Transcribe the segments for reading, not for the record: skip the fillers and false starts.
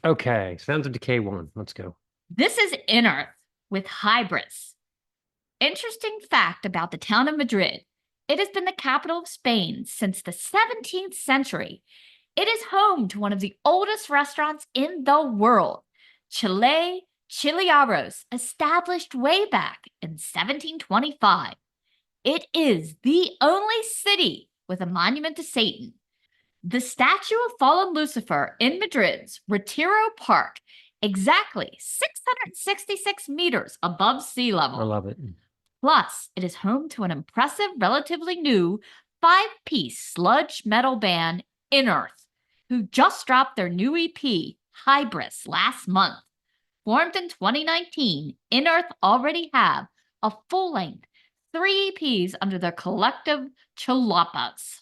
Okay, Sounds of Decay 1. Let's go. This is Inerth with Hybris. Interesting fact about the town of Madrid. It has been the capital of Spain since the 17th century. It is home to one of the oldest restaurants in the world, Chile Chilearos, established way back in 1725. It is the only city with a monument to Satan. The statue of fallen Lucifer in Madrid's Retiro Park, exactly 666 meters above sea level. I love it. Plus, it is home to an impressive, relatively new 5-piece sludge metal band, Inerth, who just dropped their new EP, Hybris, last month. Formed in 2019, Inerth already have a full-length 3 EPs under their collective Chalapas.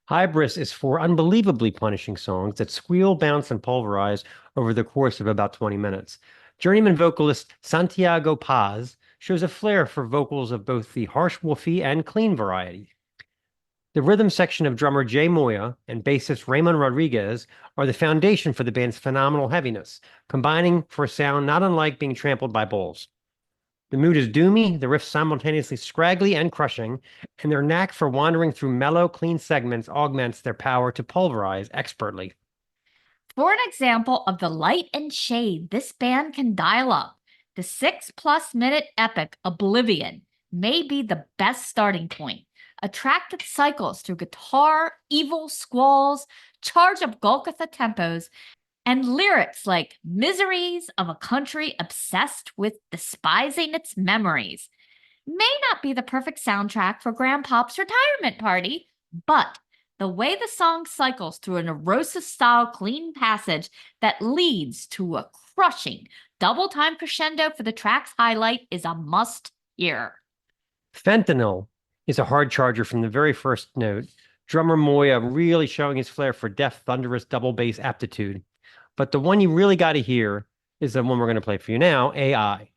Hybris is 4 unbelievably punishing songs that squeal, bounce, and pulverize over the course of about 20 minutes. Journeyman vocalist Santiago Paz shows a flair for vocals of both the harsh woofy and clean variety. The rhythm section of drummer Jay Moya and bassist Raymond Rodriguez are the foundation for the band's phenomenal heaviness, combining for a sound not unlike being trampled by bulls. The mood is doomy, the riffs simultaneously scraggly and crushing, and their knack for wandering through mellow, clean segments augments their power to pulverize expertly. For an example of the light and shade this band can dial up, the 6+ minute epic Oblivion may be the best starting point. A track that cycles through guitar, evil squalls, charge up Golgotha tempos, and lyrics like miseries of a country obsessed with despising its memories. May not be the perfect soundtrack for Grandpop's retirement party, but the way the song cycles through a Neurosis-style clean passage that leads to a crushing double-time crescendo for the track's highlight is a must-hear. Fentanyl is a hard charger from the very first note, drummer Moya really showing his flair for deft, thunderous double bass aptitude. But the one you really got to hear is the one we're going to play for you now, AI.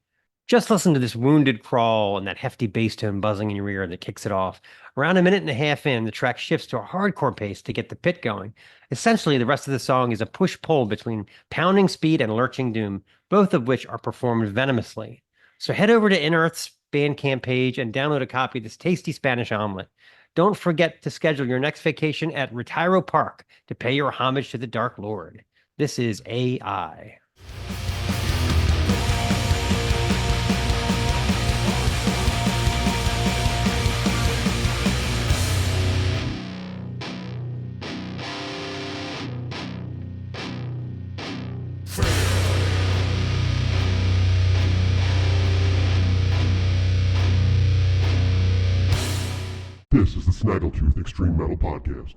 Just listen to this wounded crawl and that hefty bass tone buzzing in your ear that kicks it off. Around a minute and a half in, the track shifts to a hardcore pace to get the pit going. Essentially, the rest of the song is a push-pull between pounding speed and lurching doom, both of which are performed venomously. So head over to Inerth's Bandcamp page and download a copy of this tasty Spanish omelet. Don't forget to schedule your next vacation at Retiro Park to pay your homage to the Dark Lord. This is AI. This is the Snaggletooth Extreme Metal Podcast.